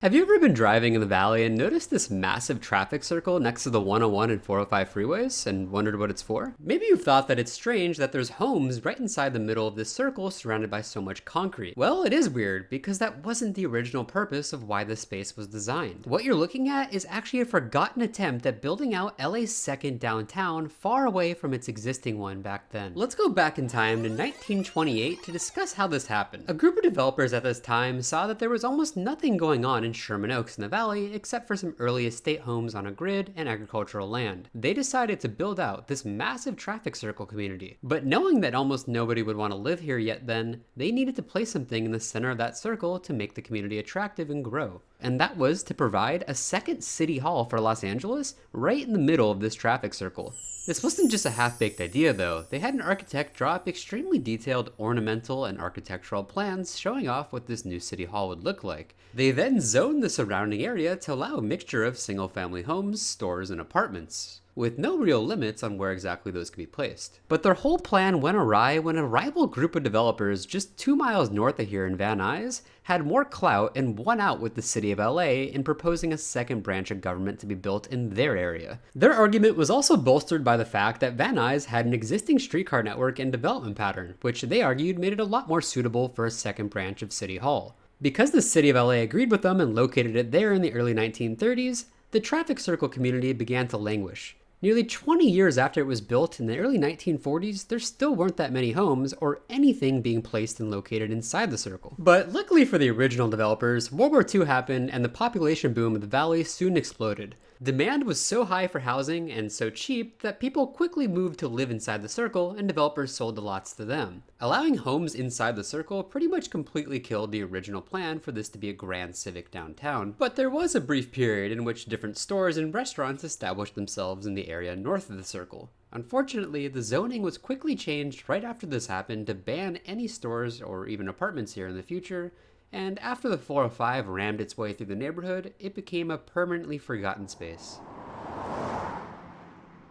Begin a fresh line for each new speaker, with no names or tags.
Have you ever been driving in the valley and noticed this massive traffic circle next to the 101 and 405 freeways and wondered what it's for? Maybe you've thought that it's strange that there's homes right inside the middle of this circle surrounded by so much concrete. Well, it is weird because that wasn't the original purpose of why this space was designed. What you're looking at is actually a forgotten attempt at building out LA's second downtown far away from its existing one back then. Let's go back in time to 1928 to discuss how this happened. A group of developers at this time saw that there was almost nothing going on in Sherman Oaks in the valley except for some early estate homes on a grid and agricultural land. They decided to build out this massive traffic circle community. But knowing that almost nobody would want to live here yet then, they needed to place something in the center of that circle to make the community attractive and grow. And that was to provide a second city hall for Los Angeles right in the middle of this traffic circle. This wasn't just a half-baked idea though. They had an architect draw up extremely detailed ornamental and architectural plans showing off what this new city hall would look like. They then zoned the surrounding area to allow a mixture of single-family homes, stores, and apartments, with no real limits on where exactly those could be placed. But their whole plan went awry when a rival group of developers just 2 miles north of here in Van Nuys had more clout and won out with the city of LA in proposing a second branch of government to be built in their area. Their argument was also bolstered by the fact that Van Nuys had an existing streetcar network and development pattern, which they argued made it a lot more suitable for a second branch of City Hall. Because the city of LA agreed with them and located it there in the early 1930s, the traffic circle community began to languish. Nearly 20 years after it was built in the early 1940s, there still weren't that many homes or anything being placed and located inside the circle. But luckily for the original developers, World War II happened and the population boom of the valley soon exploded. Demand was so high for housing and so cheap that people quickly moved to live inside the circle and developers sold the lots to them. Allowing homes inside the circle pretty much completely killed the original plan for this to be a grand civic downtown, but there was a brief period in which different stores and restaurants established themselves in the area north of the circle. Unfortunately, the zoning was quickly changed right after this happened to ban any stores or even apartments here in the future, and after the 405 rammed its way through the neighborhood, it became a permanently forgotten space.